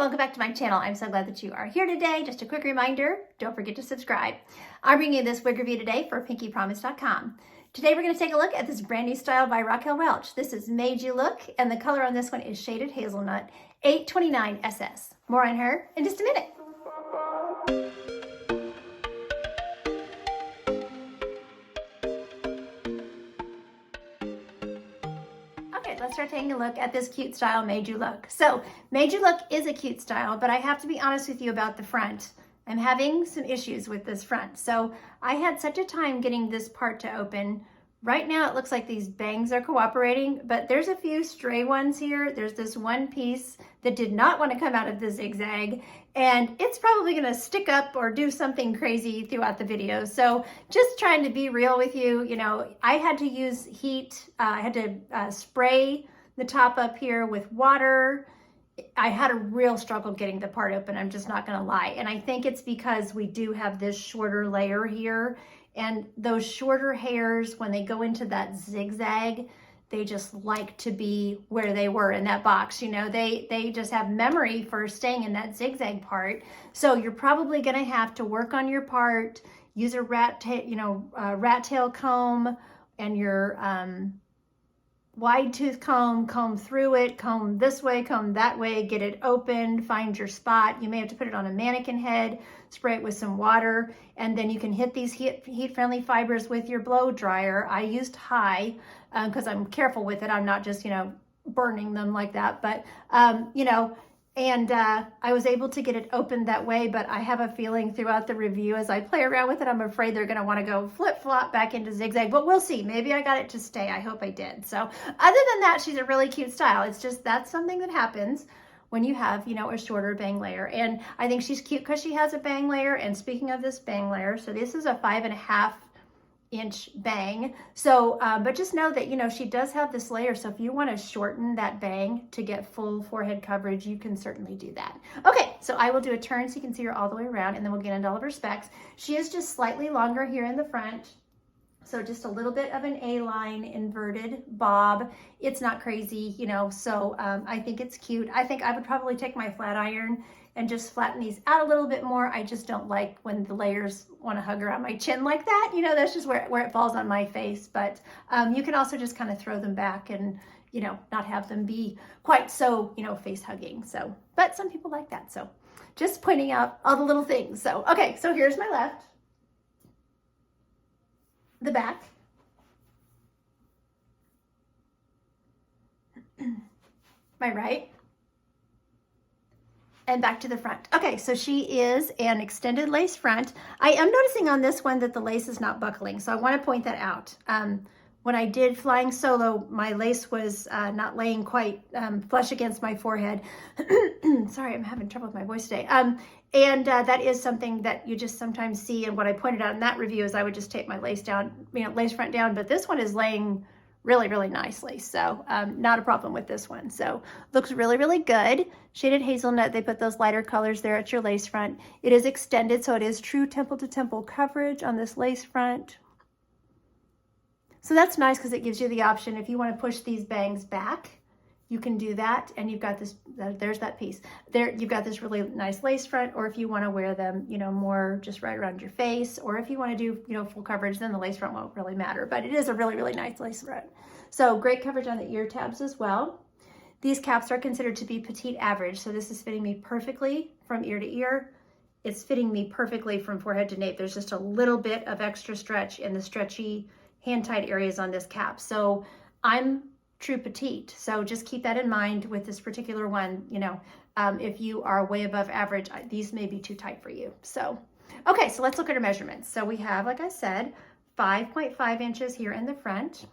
welcome back to my channel. I'm so glad that you are here today. Just a quick reminder, don't forget to subscribe. I'm bringing you this wig review today for PinkyPromise.com. Today we're going to take a look at this brand new style by Raquel Welch. This is Made You Look, and the color on this one is Shaded Hazelnut 829 SS. More on her in just a minute. Okay, let's start taking a look at this cute style, Made You Look. So, Made You Look is a cute style, but I have to be honest with you about the front. I'm having some issues with this front. So, I had such a time getting this part to open. Right now, it looks like these bangs are cooperating, but there's a few stray ones here. There's this one piece that did not want to come out of the zigzag, and it's probably going to stick up or do something crazy throughout the video. So just trying to be real with you, I had to use heat. I had to spray the top up here with water. I had a real struggle getting the part open, I'm just not going to lie. And I think it's because we do have this shorter layer here. And those shorter hairs, when they go into that zigzag, they just like to be where they were in that box. They just have memory for staying in that zigzag part. So you're probably going to have to work on your part, use a rat tail comb and your wide tooth comb through it, comb this way, comb that way, get it open, find your spot. You may have to put it on a mannequin head, spray it with some water, and then you can hit these heat-friendly fibers with your blow dryer. I used high because I'm careful with it. I'm not just, burning them like that, but, I was able to get it open that way, but I have a feeling throughout the review as I play around with it, I'm afraid they're going to want to go flip-flop back into zigzag, but we'll see. Maybe I got it to stay. I hope I did. So other than that, she's a really cute style. It's just that's something that happens when you have, a shorter bang layer. And I think she's cute because she has a bang layer. And speaking of this bang layer, so this is a 5.5-inch bang. So, but just know that, she does have this layer. So if you want to shorten that bang to get full forehead coverage, you can certainly do that. Okay, so I will do a turn so you can see her all the way around, and then we'll get into all of her specs. She is just slightly longer here in the front. So just a little bit of an A-line inverted bob. It's not crazy, so I think it's cute. I think I would probably take my flat iron and just flatten these out a little bit more. I just don't like when the layers want to hug around my chin like that. That's just where it falls on my face. But you can also just kind of throw them back and, not have them be quite so, face hugging. So, but some people like that. So just pointing out all the little things. So, okay, so here's my left. The back, my right, and back to the front. Okay, so she is an extended lace front. I am noticing on this one that the lace is not buckling, so I want to point that out. When I did Flying Solo, my lace was not laying quite flush against my forehead. Sorry, I'm having trouble with my voice today. And that is something that you just sometimes see. And what I pointed out in that review is I would just take my lace down, lace front down. But this one is laying really, really nicely. So not a problem with this one. So looks really, really good. Shaded Hazelnut, they put those lighter colors there at your lace front. It is extended, so it is true temple to temple coverage on this lace front. So that's nice because it gives you the option if you want to push these bangs back, you can do that, and you've got this, there's that piece. There, you've got this really nice lace front, or if you want to wear them, more just right around your face, or if you want to do, full coverage, then the lace front won't really matter, but it is a really, really nice lace front. So great coverage on the ear tabs as well. These caps are considered to be petite average, so this is fitting me perfectly from ear to ear. It's fitting me perfectly from forehead to nape. There's just a little bit of extra stretch in the stretchy hand-tied areas on this cap. So I'm true petite. So just keep that in mind with this particular one. If you are way above average, these may be too tight for you. So, okay, so let's look at our measurements. So we have, like I said, 5.5 inches here in the front.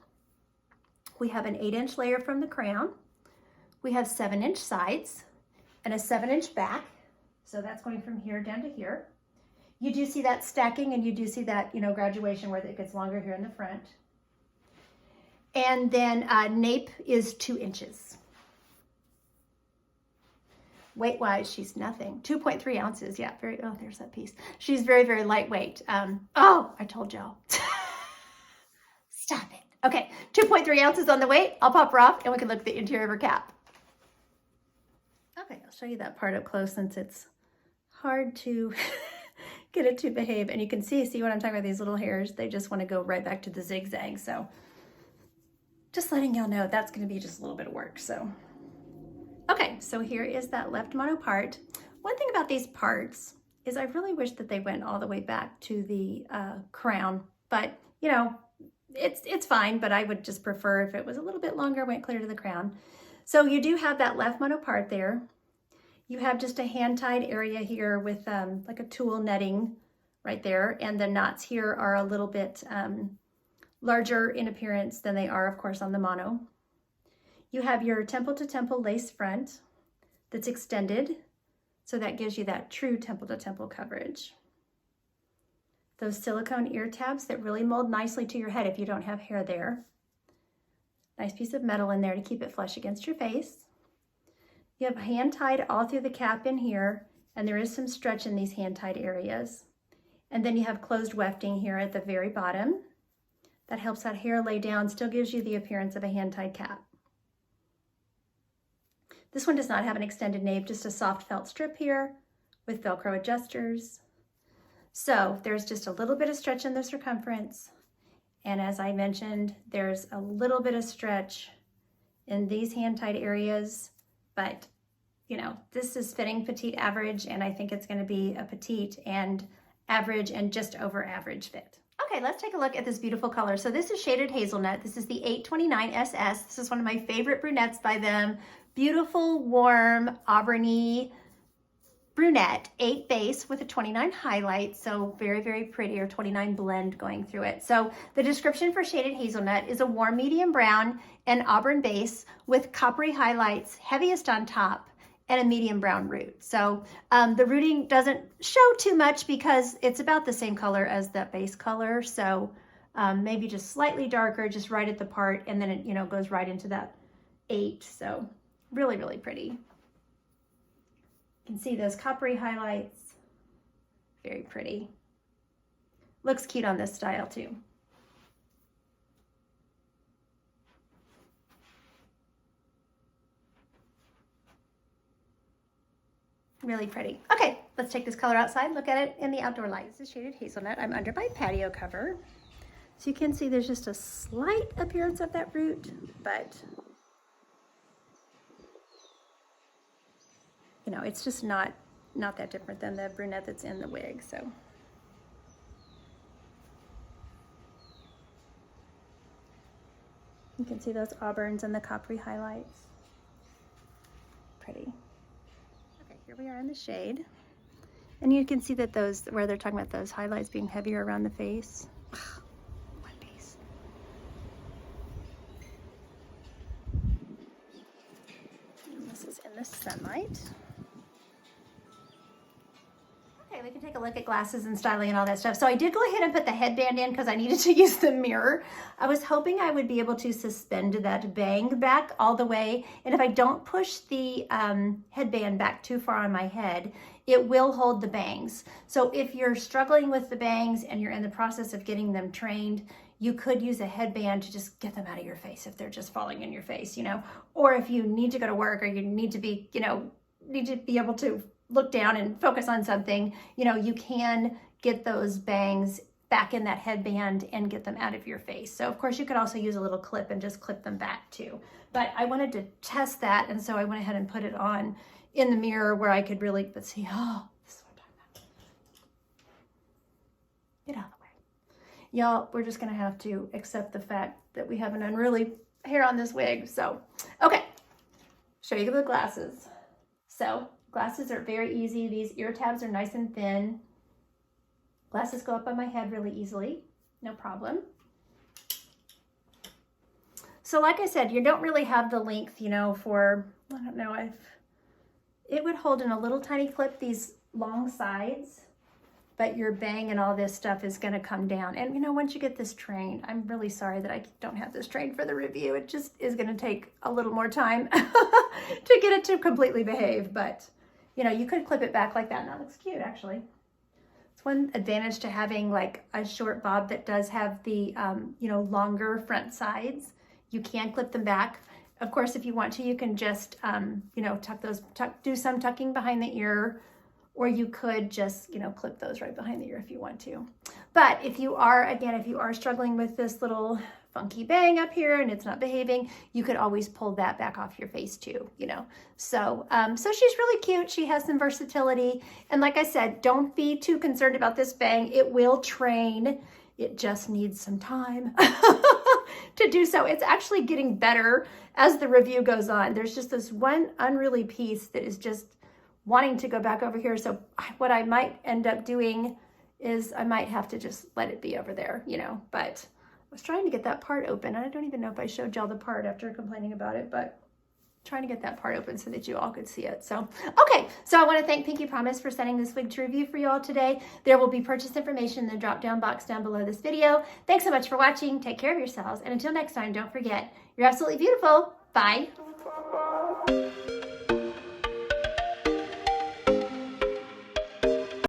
We have an 8-inch layer from the crown. We have 7-inch sides and a 7-inch back. So that's going from here down to here. You do see that stacking, and you do see that, graduation where it gets longer here in the front. And then nape is 2 inches. Weight-wise, she's nothing. 2.3 ounces. Yeah, there's that piece. She's very, very lightweight. Oh, I told y'all. Stop it. Okay, 2.3 ounces on the weight. I'll pop her off, and we can look at the interior of her cap. Okay, show you that part up close since it's hard to get it to behave. And you can see what I'm talking about, these little hairs, they just want to go right back to the zigzag. So just letting y'all know that's going to be just a little bit of work. So, okay, so here is that left mono part. One thing about these parts is I really wish that they went all the way back to the crown, but you know, it's fine, but I would just prefer if it was a little bit longer, went clear to the crown. So you do have that left mono part there. You have just a hand-tied area here with like a tulle netting right there, and the knots here are a little bit larger in appearance than they are, of course, on the mono. You have your temple-to-temple lace front that's extended, so that gives you that true temple-to-temple coverage. Those silicone ear tabs that really mold nicely to your head if you don't have hair there. Nice piece of metal in there to keep it flush against your face. You have hand-tied all through the cap in here, and there is some stretch in these hand-tied areas. And then you have closed wefting here at the very bottom. That helps that hair lay down, still gives you the appearance of a hand-tied cap. This one does not have an extended nape, just a soft felt strip here with Velcro adjusters. So there's just a little bit of stretch in the circumference. And as I mentioned, there's a little bit of stretch in these hand-tied areas, but you know, this is fitting petite average, and I think it's going to be a petite and average and just over average fit. Okay, let's take a look at this beautiful color. So this is Shaded Hazelnut. This is the 829 SS. This is one of my favorite brunettes by them. Beautiful, warm, auburny brunette, 8 base with a 29 highlight, so very, very pretty, or 29 blend going through it. So the description for Shaded Hazelnut is a warm medium brown and auburn base with coppery highlights, heaviest on top, and a medium brown root. So the rooting doesn't show too much because it's about the same color as that base color. So maybe just slightly darker, just right at the part, and then it, you know, goes right into that 8. So really, really pretty. You can see those coppery highlights, very pretty. Looks cute on this style too. Really pretty. Okay, let's take this color outside, look at it in the outdoor light. This is Shaded Hazelnut. I'm under my patio cover. So you can see there's just a slight appearance of that root, but you know, it's just not that different than the brunette that's in the wig. So you can see those auburns and the coppery highlights. Pretty. Okay, here we are in the shade. And you can see that those, where they're talking about those highlights being heavier around the face. One piece. And this is in the sunlight. We can take a look at glasses and styling and all that stuff. So I did go ahead and put the headband in because I needed to use the mirror. I was hoping I would be able to suspend that bang back all the way. And if I don't push the headband back too far on my head, it will hold the bangs. So if you're struggling with the bangs and you're in the process of getting them trained, you could use a headband to just get them out of your face if they're just falling in your face, you know, or if you need to go to work or you need to be, you know, need to be able to look down and focus on something, you know, you can get those bangs back in that headband and get them out of your face. So of course you could also use a little clip and just clip them back too. But I wanted to test that, and so I went ahead and put it on in the mirror where I could really, let's see, oh, this is what I'm talking about. Get out of the way. Y'all, we're just gonna have to accept the fact that we have an unruly hair on this wig. So, okay, show you the glasses. So, glasses are very easy. These ear tabs are nice and thin. Glasses go up on my head really easily, no problem. So like I said, you don't really have the length, you know, for, I don't know, it would hold in a little tiny clip, these long sides, but your bang and all this stuff is gonna come down. And you know, once you get this trained, I'm really sorry that I don't have this trained for the review. It just is gonna take a little more time to get it to completely behave, but you know, you could clip it back like that, and that looks cute, actually. It's one advantage to having like a short bob that does have the, you know, longer front sides. You can clip them back Of course, if you want to, you can just, you know, do some tucking behind the ear, or you could just, you know, clip those right behind the ear if you want to. But if you are, again, if you are struggling with this little funky bang up here and it's not behaving, you could always pull that back off your face too, you know. So, so she's really cute. She has some versatility. And like I said, don't be too concerned about this bang. It will train. It just needs some time to do so. It's actually getting better as the review goes on. There's just this one unruly piece that is just wanting to go back over here. So what I might end up doing is I might have to just let it be over there, you know, but I was trying to get that part open. I don't even know if I showed y'all the part after complaining about it, but trying to get that part open so that you all could see it. So, okay. So I want to thank Pinky Promise for sending this wig to review for you all today. There will be purchase information in the drop-down box down below this video. Thanks so much for watching. Take care of yourselves. And until next time, don't forget, you're absolutely beautiful. Bye.